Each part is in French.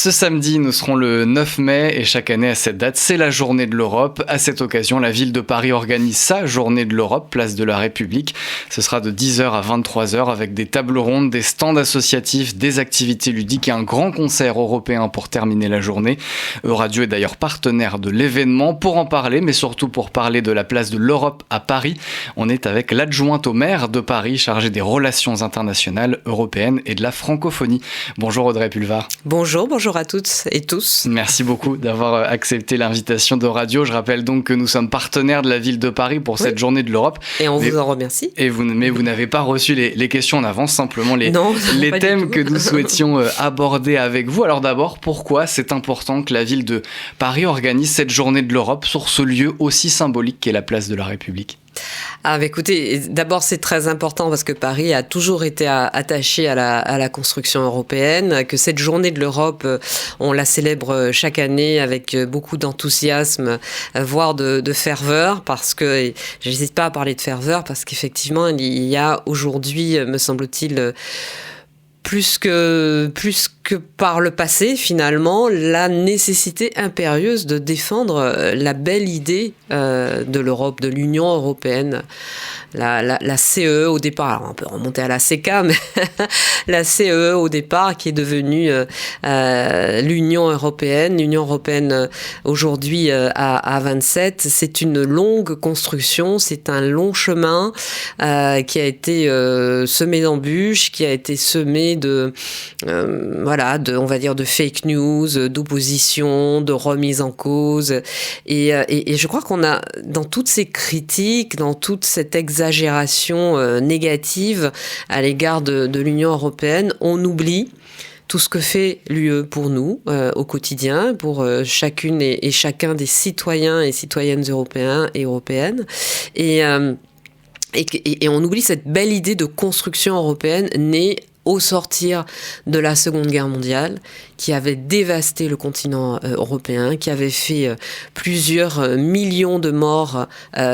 Ce samedi, nous serons le 9 mai et chaque année à cette date, c'est la journée de l'Europe. À cette occasion, la ville de Paris organise sa journée de l'Europe, place de la République. Ce sera de 10h à 23h avec des tables rondes, des stands associatifs, des activités ludiques et un grand concert européen pour terminer la journée. Euradio est d'ailleurs partenaire de l'événement. Pour en parler, mais surtout pour parler de la place de l'Europe à Paris, on est avec l'adjointe au maire de Paris, chargée des relations internationales, européennes et de la francophonie. Bonjour Audrey Pulvar. Bonjour à toutes et tous. Merci beaucoup d'avoir accepté l'invitation d'Euradio. Je rappelle donc que nous sommes partenaires de la ville de Paris pour cette journée de l'Europe. Et on vous en remercie. Mais vous n'avez pas reçu les questions en avance, simplement les thèmes que nous souhaitions aborder avec vous. Alors d'abord, pourquoi c'est important que la ville de Paris organise cette journée de l'Europe sur ce lieu aussi symbolique qu'est la place de la République ? Écoutez, d'abord c'est très important parce que Paris a toujours été attaché à la construction européenne, que cette journée de l'Europe, on la célèbre chaque année avec beaucoup d'enthousiasme, voire de ferveur, parce que, j'hésite pas à parler de ferveur, parce qu'effectivement il y a aujourd'hui, me semble-t-il, plus que par le passé, finalement, la nécessité impérieuse de défendre la belle idée de l'Europe, de l'Union européenne. La CE au départ, alors on peut remonter à la CK, mais la CE au départ qui est devenue l'Union européenne aujourd'hui à 27, c'est une longue construction, c'est un long chemin qui a été semé d'embûches, qui a été semé on va dire de fake news, d'opposition, de remise en cause, et je crois qu'on a, dans toutes ces critiques, dans toute cette exagération négative à l'égard de l'Union européenne, on oublie tout ce que fait l'UE pour nous au quotidien, pour chacune et chacun des citoyens et citoyennes européens et européennes, et on oublie cette belle idée de construction européenne née au sortir de la Seconde Guerre mondiale, qui avait dévasté le continent européen, qui avait fait plusieurs millions de morts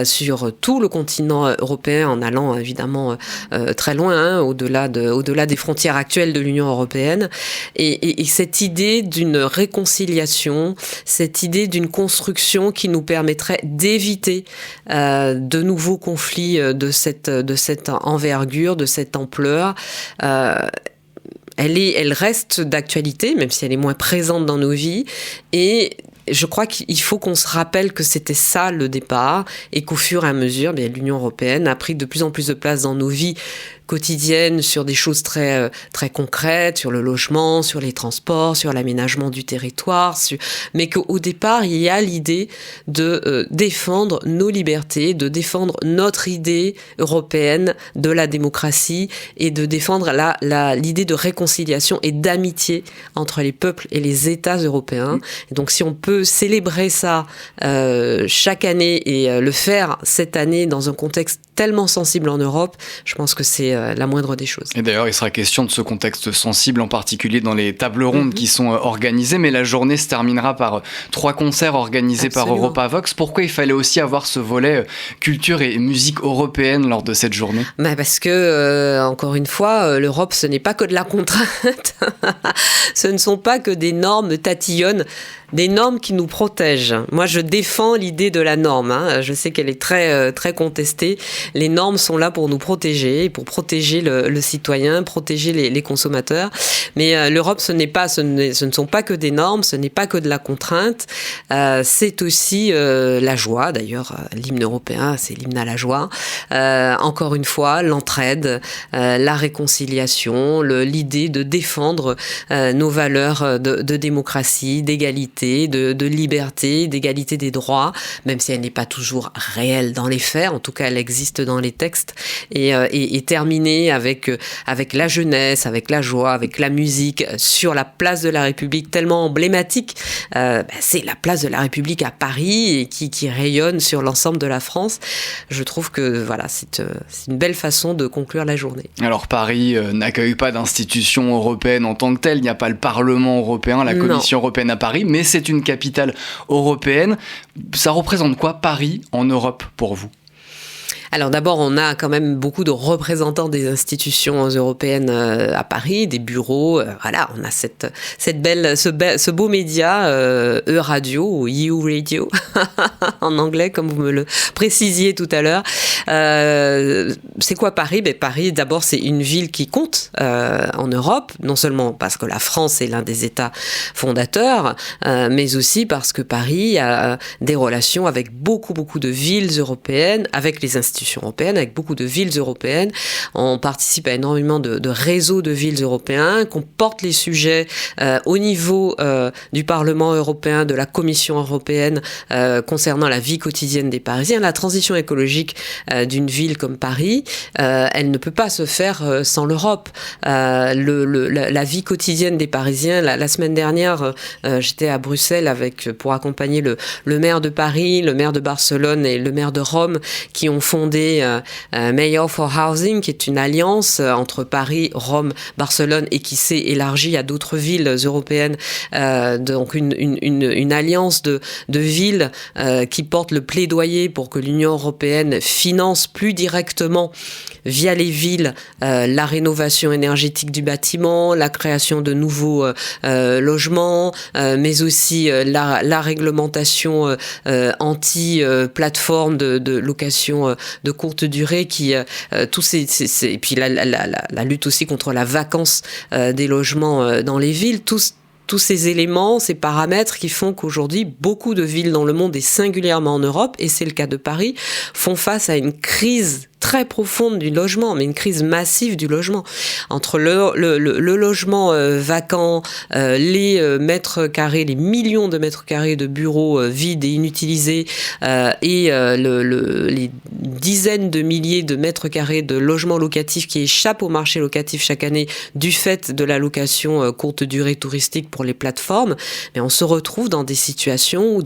sur tout le continent européen, en allant évidemment très loin, au-delà des frontières actuelles de l'Union européenne. Et cette idée d'une réconciliation, cette idée d'une construction qui nous permettrait d'éviter de nouveaux conflits de cette envergure, de cette ampleur, elle reste d'actualité, même si elle est moins présente dans nos vies, et je crois qu'il faut qu'on se rappelle que c'était ça le départ, et qu'au fur et à mesure, l'Union européenne a pris de plus en plus de place dans nos vies quotidiennes sur des choses très concrètes, sur le logement, sur les transports, sur l'aménagement du territoire, mais qu'au départ, il y a l'idée de défendre nos libertés, de défendre notre idée européenne de la démocratie et de défendre l'idée de réconciliation et d'amitié entre les peuples et les États européens. Et donc si on peut célébrer ça chaque année et le faire cette année dans un contexte tellement sensible en Europe, je pense que c'est la moindre des choses. Et d'ailleurs, il sera question de ce contexte sensible, en particulier dans les tables rondes qui sont organisées, mais la journée se terminera par 3 concerts organisés par Europavox. Pourquoi il fallait aussi avoir ce volet culture et musique européenne lors de cette journée ? Parce que, encore une fois, l'Europe, ce n'est pas que de la contrainte, ce ne sont pas que des normes tatillonnes, des normes qui nous protègent. Moi, je défends l'idée de la norme. Je sais qu'elle est très, très contestée. Les normes sont là pour nous protéger, pour protéger le citoyen, protéger les consommateurs. Mais l'Europe, ce ne sont pas que des normes, ce n'est pas que de la contrainte. C'est aussi la joie. D'ailleurs, l'hymne européen, c'est l'hymne à la joie. Encore une fois, l'entraide, la réconciliation, l'idée de défendre nos valeurs de démocratie, d'égalité, de liberté, d'égalité des droits, même si elle n'est pas toujours réelle dans les faits. En tout cas, elle existe dans les textes. Et terminer avec la jeunesse, avec la joie, avec la musique, sur la place de la République, tellement emblématique. C'est la place de la République à Paris et qui rayonne sur l'ensemble de la France. Je trouve que voilà, c'est une belle façon de conclure la journée. Alors Paris n'accueille pas d'institution européenne en tant que telle. Il n'y a pas le Parlement européen, la Commission européenne à Paris, mais c'est une capitale européenne. Ça représente quoi Paris en Europe pour vous ? Alors d'abord, on a quand même beaucoup de représentants des institutions européennes à Paris, des bureaux. Voilà, on a ce beau média, E-Radio ou EU Radio en anglais, comme vous me le précisiez tout à l'heure. C'est quoi Paris ? Paris, d'abord, c'est une ville qui compte en Europe, non seulement parce que la France est l'un des États fondateurs, mais aussi parce que Paris a des relations avec beaucoup de villes européennes, avec les institutions européennes, avec beaucoup de villes européennes. On participe à énormément de réseaux de villes européens, qu'on porte les sujets au niveau du Parlement européen, de la Commission européenne, concernant la vie quotidienne des Parisiens. La transition écologique d'une ville comme Paris, elle ne peut pas se faire sans l'Europe. La vie quotidienne des Parisiens, la semaine dernière, j'étais à Bruxelles pour accompagner le maire de Paris, le maire de Barcelone et le maire de Rome, qui ont fondé Mayor for Housing, qui est une alliance entre Paris, Rome, Barcelone et qui s'est élargie à d'autres villes européennes. Donc une alliance de villes qui porte le plaidoyer pour que l'Union européenne finance plus directement via les villes la rénovation énergétique du bâtiment, la création de nouveaux logements, mais aussi la réglementation anti-plateforme de location de courte durée, et puis la lutte aussi contre la vacance des logements dans les villes, tous ces éléments, ces paramètres qui font qu'aujourd'hui, beaucoup de villes dans le monde, et singulièrement en Europe, et c'est le cas de Paris, font face à une crise très profonde du logement, mais une crise massive du logement. Entre le logement vacant, les mètres carrés, les millions de mètres carrés de bureaux vides et inutilisés, et les dizaines de milliers de mètres carrés de logements locatifs qui échappent au marché locatif chaque année du fait de la location courte durée touristique pour les plateformes, mais on se retrouve dans des situations où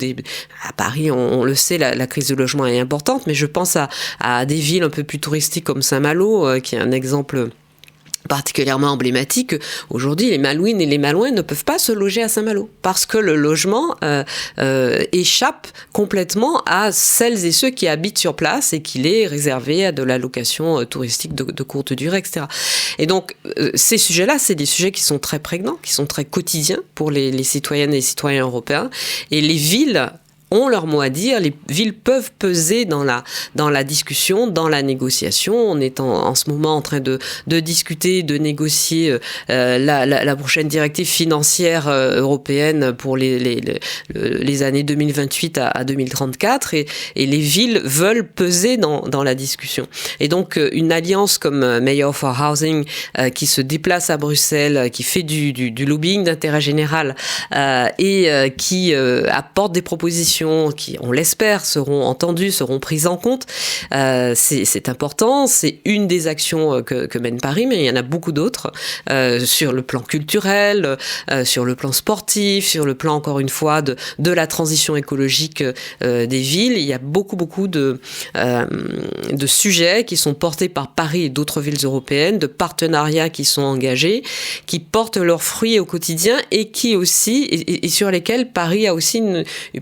à Paris, on le sait, la crise du logement est importante, mais je pense à des villes un peu plus touristiques comme Saint-Malo, qui est un exemple particulièrement emblématique. Aujourd'hui, les Malouines et les Malouins ne peuvent pas se loger à Saint-Malo parce que le logement échappe complètement à celles et ceux qui habitent sur place et qu'il est réservé à de la location touristique de courte durée, etc. Et donc, ces sujets-là, c'est des sujets qui sont très prégnants, qui sont très quotidiens pour les citoyennes et les citoyens européens. Et les villes ont leur mot à dire. Les villes peuvent peser dans la discussion, dans la négociation. On est en ce moment en train de discuter, de négocier la prochaine directive financière européenne pour les années 2028 à 2034, et les villes veulent peser dans la discussion. Et donc une alliance comme Mayor for Housing qui se déplace à Bruxelles, qui fait du lobbying d'intérêt général et qui apporte des propositions qui, on l'espère, seront entendues, seront prises en compte. C'est important, c'est une des actions que mène Paris, mais il y en a beaucoup d'autres sur le plan culturel, sur le plan sportif, sur le plan, encore une fois, de la transition écologique des villes. Il y a beaucoup de sujets qui sont portés par Paris et d'autres villes européennes, de partenariats qui sont engagés, qui portent leurs fruits au quotidien et qui aussi, et sur lesquels Paris a aussi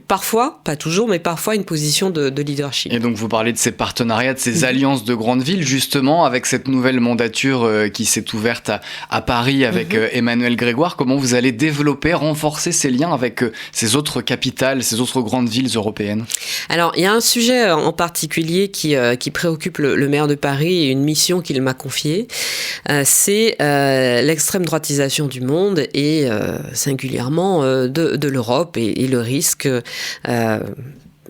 parfois, pas toujours, mais parfois une position de leadership. Et donc vous parlez de ces partenariats, de ces alliances de grandes villes, justement, avec cette nouvelle mandature qui s'est ouverte à Paris avec Emmanuel Grégoire. Comment vous allez développer, renforcer ces liens avec ces autres capitales, ces autres grandes villes européennes ? Alors, il y a un sujet en particulier qui préoccupe le maire de Paris et une mission qu'il m'a confiée. C'est l'extrême droitisation du monde et singulièrement de l'Europe et le risque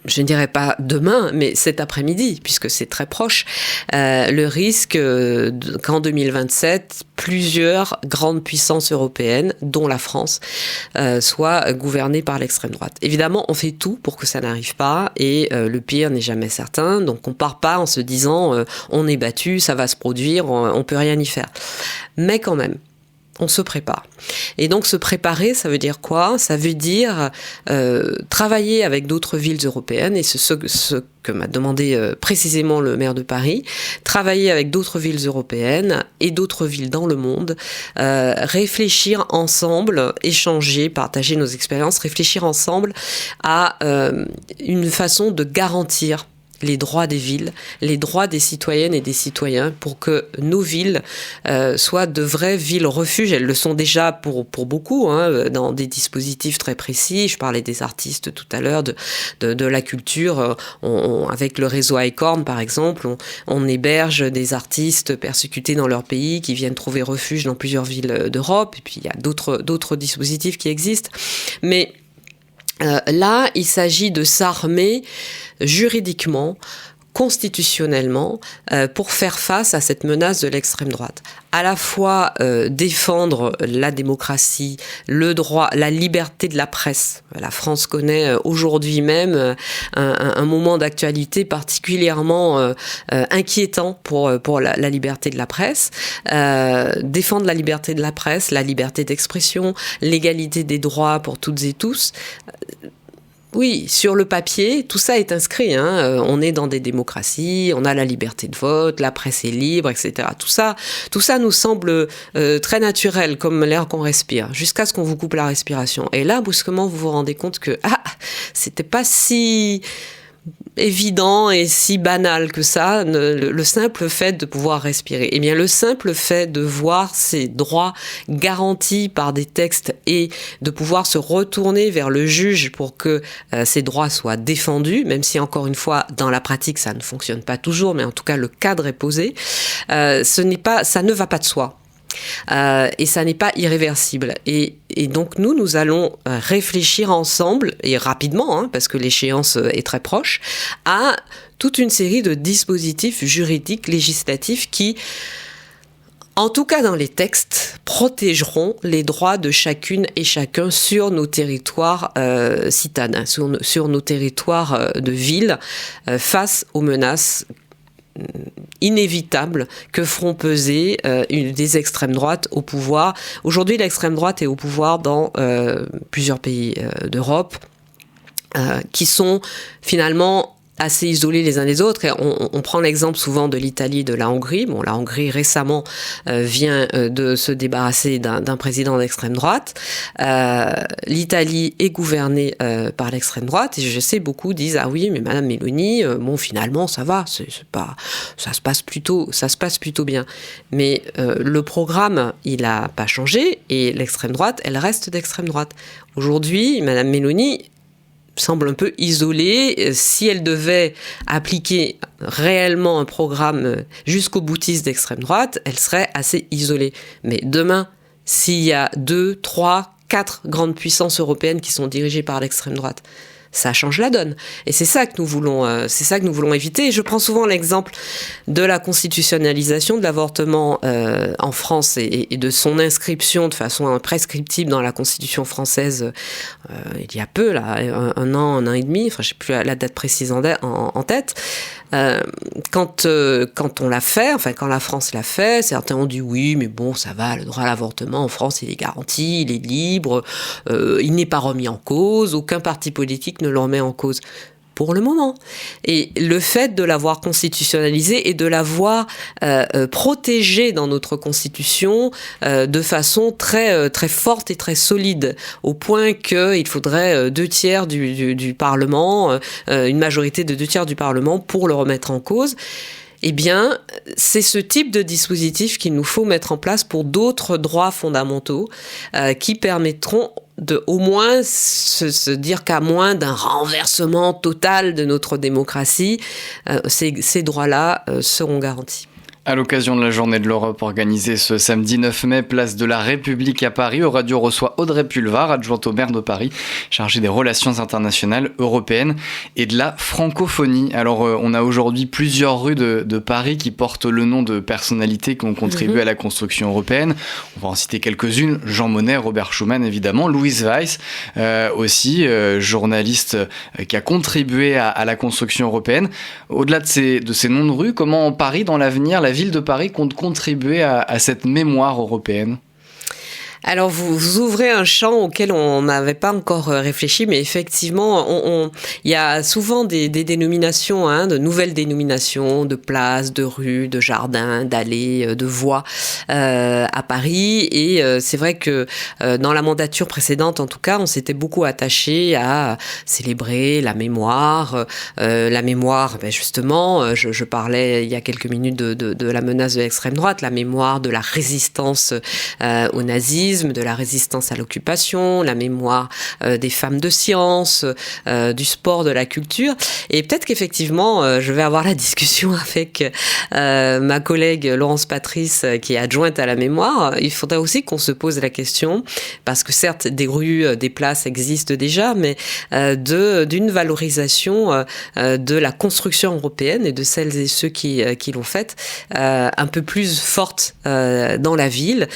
je ne dirais pas demain, mais cet après-midi, puisque c'est très proche, le risque qu'en 2027, plusieurs grandes puissances européennes, dont la France, soient gouvernées par l'extrême droite. Évidemment, on fait tout pour que ça n'arrive pas, et le pire n'est jamais certain, donc on part pas en se disant on est battu, ça va se produire, on peut rien y faire. Mais quand même, on se prépare. Et donc se préparer, ça veut dire quoi ? Ça veut dire travailler avec d'autres villes européennes, et c'est ce que m'a demandé précisément le maire de Paris, travailler avec d'autres villes européennes et d'autres villes dans le monde, réfléchir ensemble, échanger, partager nos expériences, réfléchir ensemble à une façon de garantir les droits des villes, les droits des citoyennes et des citoyens pour que nos villes soient de vraies villes refuges. Elles le sont déjà pour beaucoup, dans des dispositifs très précis. Je parlais des artistes tout à l'heure, de la culture. Avec le réseau ICORN, par exemple, on héberge des artistes persécutés dans leur pays qui viennent trouver refuge dans plusieurs villes d'Europe. Et puis il y a d'autres dispositifs qui existent. Mais là, il s'agit de s'armer juridiquement, constitutionnellement, pour faire face à cette menace de l'extrême droite. À la fois défendre la démocratie, le droit, la liberté de la presse. La France connaît aujourd'hui même un moment d'actualité particulièrement inquiétant pour la liberté de la presse. Défendre la liberté de la presse, la liberté d'expression, l'égalité des droits pour toutes et tous. Oui, sur le papier, tout ça est inscrit. On est dans des démocraties, on a la liberté de vote, la presse est libre, etc. Tout ça nous semble très naturel, comme l'air qu'on respire, jusqu'à ce qu'on vous coupe la respiration. Et là, brusquement, vous vous rendez compte que c'était pas si évident et si banal que ça, le simple fait de pouvoir respirer. Eh bien, le simple fait de voir ces droits garantis par des textes et de pouvoir se retourner vers le juge pour que ces droits soient défendus, même si, encore une fois, dans la pratique, ça ne fonctionne pas toujours, mais en tout cas, le cadre est posé, ça ne va pas de soi. Et ça n'est pas irréversible. Et donc nous allons réfléchir ensemble, et rapidement, parce que l'échéance est très proche, à toute une série de dispositifs juridiques, législatifs qui, en tout cas dans les textes, protégeront les droits de chacune et chacun sur nos territoires citadins, sur nos territoires de ville, face aux menaces inévitables que feront peser des extrêmes droites au pouvoir. Aujourd'hui, l'extrême droite est au pouvoir dans plusieurs pays d'Europe qui sont finalement assez isolés les uns des autres. Et on prend l'exemple souvent de l'Italie et de la Hongrie. Bon, la Hongrie récemment vient de se débarrasser d'un président d'extrême droite. L'Italie est gouvernée par l'extrême droite et je sais beaucoup disent ah oui mais Madame Meloni finalement ça va, ça se passe plutôt bien. Mais le programme il a pas changé et l'extrême droite elle reste d'extrême droite. Aujourd'hui Madame Meloni semble un peu isolée. Si elle devait appliquer réellement un programme jusqu'au boutiste d'extrême droite, elle serait assez isolée. Mais demain, s'il y a 2, 3, 4 grandes puissances européennes qui sont dirigées par l'extrême droite, ça change la donne. Et c'est ça que nous voulons éviter. Et je prends souvent l'exemple de la constitutionnalisation de l'avortement en France et de son inscription de façon prescriptible dans la Constitution française il y a peu, là, un an et demi, je ne sais plus la date précise en tête. Quand on l'a fait, quand la France l'a fait, certains ont dit oui, mais bon, ça va, le droit à l'avortement en France, il est garanti, il est libre, il n'est pas remis en cause, aucun parti politique ne le remet en cause. Pour le moment. Et le fait de l'avoir constitutionnalisé et de l'avoir protégé dans notre Constitution de façon très, très forte et très solide, au point qu'il faudrait 2/3 du Parlement, une majorité de 2/3 du Parlement pour le remettre en cause. Eh bien, c'est ce type de dispositif qu'il nous faut mettre en place pour d'autres droits fondamentaux qui permettront de au moins se dire qu'à moins d'un renversement total de notre démocratie, ces droits-là seront garantis. À l'occasion de la Journée de l'Europe organisée ce samedi 9 mai, place de la République à Paris, Euradio reçoit Audrey Pulvar, adjointe au maire de Paris, chargée des relations internationales européennes et de la francophonie. Alors, on a aujourd'hui plusieurs rues de Paris qui portent le nom de personnalités qui ont contribué à la construction européenne. On va en citer quelques-unes. Jean Monnet, Robert Schuman, évidemment. Louise Weiss, aussi, journaliste qui a contribué à la construction européenne. Au-delà de ces noms de rues, comment Paris, dans l'avenir, la ville de Paris compte contribuer à cette mémoire européenne ? Alors, vous ouvrez un champ auquel on n'avait pas encore réfléchi, mais effectivement, il y a souvent des dénominations, de nouvelles dénominations de places, de rues, de jardins, d'allées, de voies à Paris. Et c'est vrai que dans la mandature précédente, en tout cas, on s'était beaucoup attaché à célébrer la mémoire. Justement, je parlais il y a quelques minutes de la menace de l'extrême droite, la mémoire de la résistance au nazisme, de la résistance à l'occupation, la mémoire des femmes de science, du sport, de la culture. Et peut-être qu'effectivement, je vais avoir la discussion avec ma collègue Laurence Patrice, qui est adjointe à la mémoire. Il faudrait aussi qu'on se pose la question, parce que certes, des rues, des places existent déjà, mais d'une valorisation de la construction européenne et de celles et ceux qui l'ont faite un peu plus forte dans la ville.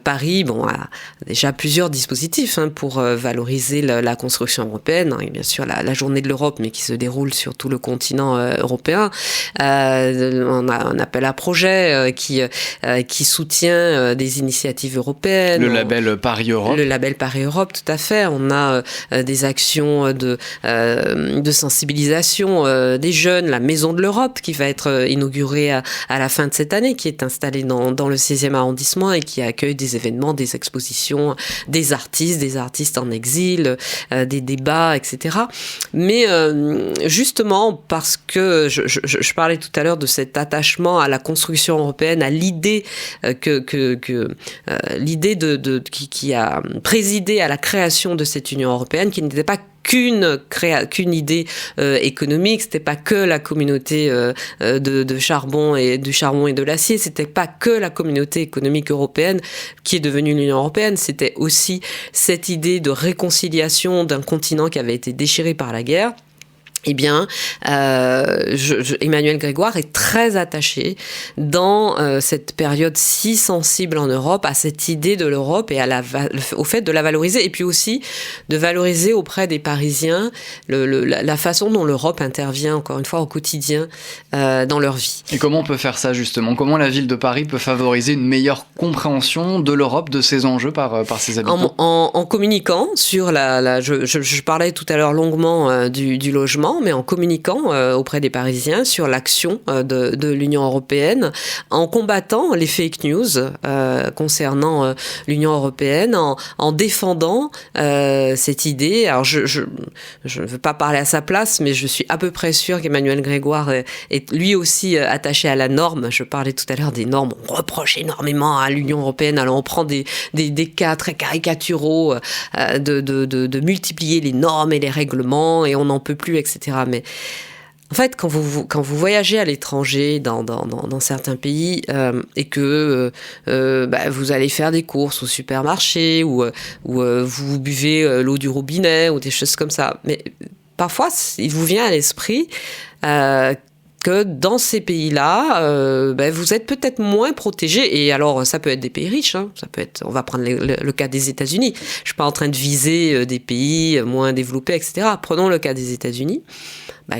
Paris, a déjà plusieurs dispositifs pour valoriser la construction européenne. Et bien sûr, la journée de l'Europe, mais qui se déroule sur tout le continent européen. On a un appel à projet qui soutient des initiatives européennes. Le label Paris Europe. Le label Paris Europe, tout à fait. On a des actions de sensibilisation des jeunes, la Maison de l'Europe, qui va être inaugurée à la fin de cette année, qui est installée dans le 16e arrondissement et qui accueille des événements, des expositions, des artistes en exil, des débats, etc. Mais justement, parce que je parlais tout à l'heure de cet attachement à la construction européenne, à l'idée l'idée qui a présidé à la création de cette Union européenne, qui n'était pas qu'une idée économique, c'était pas que la communauté du charbon et de l'acier, c'était pas que la communauté économique européenne qui est devenue l'Union européenne, c'était aussi cette idée de réconciliation d'un continent qui avait été déchiré par la guerre. Eh bien, Emmanuel Grégoire est très attaché dans cette période si sensible en Europe à cette idée de l'Europe et au fait de la valoriser, et puis aussi de valoriser auprès des Parisiens la façon dont l'Europe intervient, encore une fois, au quotidien dans leur vie. Et comment on peut faire ça, justement ? Comment la ville de Paris peut favoriser une meilleure compréhension de l'Europe, de ses enjeux par ses habitants ? En communiquant sur je parlais tout à l'heure longuement du logement, mais en communiquant auprès des Parisiens sur l'action de l'Union européenne, en combattant les fake news concernant l'Union européenne, en défendant cette idée. Alors je ne veux pas parler à sa place, mais je suis à peu près sûre qu'Emmanuel Grégoire est lui aussi attaché à la norme. Je parlais tout à l'heure des normes. On reproche énormément à l'Union européenne. Alors on prend des cas très caricaturaux de multiplier les normes et les règlements et on n'en peut plus, etc. Mais en fait, quand vous voyagez à l'étranger, dans certains pays, et que vous allez faire des courses au supermarché ou vous buvez l'eau du robinet ou des choses comme ça, mais parfois il vous vient à l'esprit que dans ces pays-là, vous êtes peut-être moins protégés. Et alors, ça peut être des pays riches. Ça peut être. On va prendre le cas des États-Unis. Je suis pas en train de viser des pays moins développés, etc. Prenons le cas des États-Unis.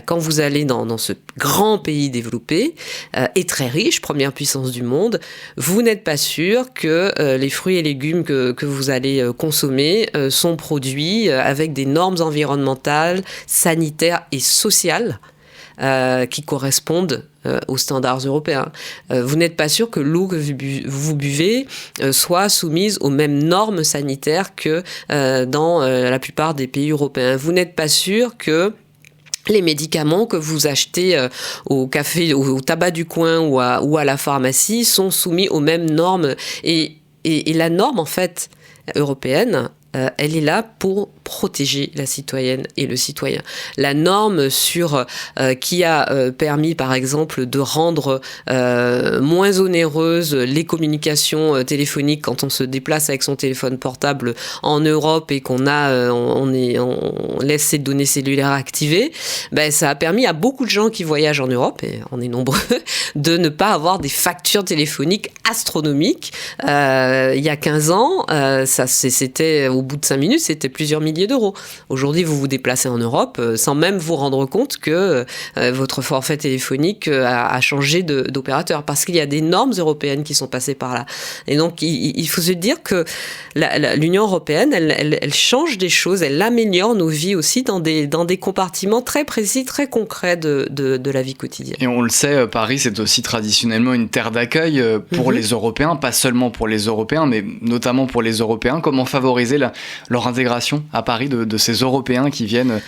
Quand vous allez dans ce grand pays développé et très riche, première puissance du monde, vous n'êtes pas sûr que les fruits et légumes que vous allez consommer sont produits avec des normes environnementales, sanitaires et sociales qui correspondent aux standards européens. Vous n'êtes pas sûr que l'eau que vous buvez soit soumise aux mêmes normes sanitaires que dans la plupart des pays européens. Vous n'êtes pas sûr que les médicaments que vous achetez au café, au tabac du coin ou à la pharmacie sont soumis aux mêmes normes. Et la norme, en fait, européenne, elle est là pour protéger la citoyenne et le citoyen. La norme qui a permis, par exemple, de rendre moins onéreuses les communications téléphoniques quand on se déplace avec son téléphone portable en Europe et qu'on laisse ses données cellulaires activées, ça a permis à beaucoup de gens qui voyagent en Europe, et on est nombreux, de ne pas avoir des factures téléphoniques astronomiques. Il y a 15 ans, c'était au bout de 5 minutes, c'était plusieurs milliers d'euros. Aujourd'hui, vous vous déplacez en Europe sans même vous rendre compte que votre forfait téléphonique a changé d'opérateur, parce qu'il y a des normes européennes qui sont passées par là. Et donc, il faut se dire que l'Union européenne, elle change des choses, elle améliore nos vies aussi dans des compartiments très précis, très concrets de la vie quotidienne. Et on le sait, Paris, c'est aussi traditionnellement une terre d'accueil pour les Européens, pas seulement pour les Européens, mais notamment pour les Européens. Comment favoriser leur intégration à Paris de ces Européens qui viennent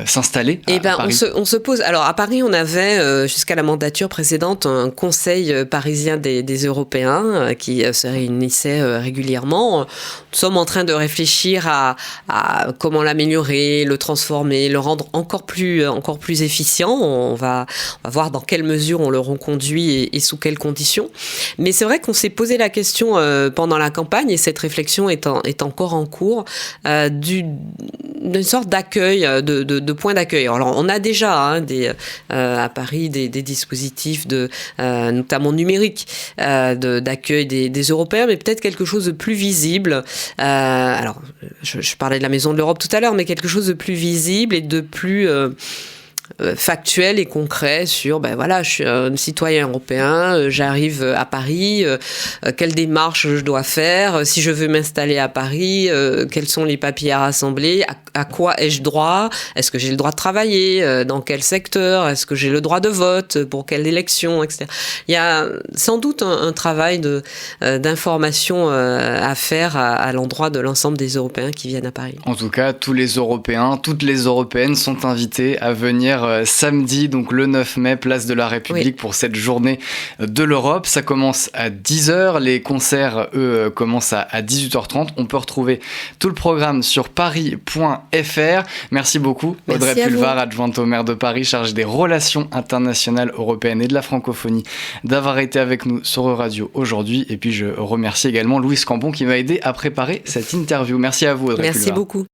s'installer à Paris? On se pose... Alors, à Paris, on avait, jusqu'à la mandature précédente, un conseil parisien des Européens qui se réunissait régulièrement. Nous sommes en train de réfléchir à comment l'améliorer, le transformer, le rendre encore plus efficient. On va voir dans quelle mesure on le reconduit et sous quelles conditions. Mais c'est vrai qu'on s'est posé la question pendant la campagne, et cette réflexion est encore en cours, d'une sorte d'accueil, de point d'accueil. Alors, on a déjà à Paris des dispositifs notamment numériques d'accueil des Européens, mais peut-être quelque chose de plus visible. Alors, je parlais de la Maison de l'Europe tout à l'heure, mais quelque chose de plus visible et de plus factuel et concret sur, je suis un citoyen européen, j'arrive à Paris, quelle démarche je dois faire, si je veux m'installer à Paris, quels sont les papiers à rassembler, à quoi ai-je droit, est-ce que j'ai le droit de travailler, dans quel secteur, est-ce que j'ai le droit de vote, pour quelle élection, etc. Il y a sans doute un travail d'information à faire à l'endroit de l'ensemble des Européens qui viennent à Paris. En tout cas, tous les Européens, toutes les Européennes sont invités à venir samedi, donc le 9 mai, place de la République, pour cette journée de l'Europe. Ça commence à 10h, les concerts, eux, commencent à 18h30. On peut retrouver tout le programme sur paris.fr. Merci beaucoup, Audrey Pulvar, adjointe au maire de Paris, chargée des relations internationales européennes et de la francophonie, d'avoir été avec nous sur Euradio aujourd'hui. Et puis je remercie également Louise Cambon qui m'a aidé à préparer cette interview. Merci à vous, Audrey Pulvar. Merci beaucoup.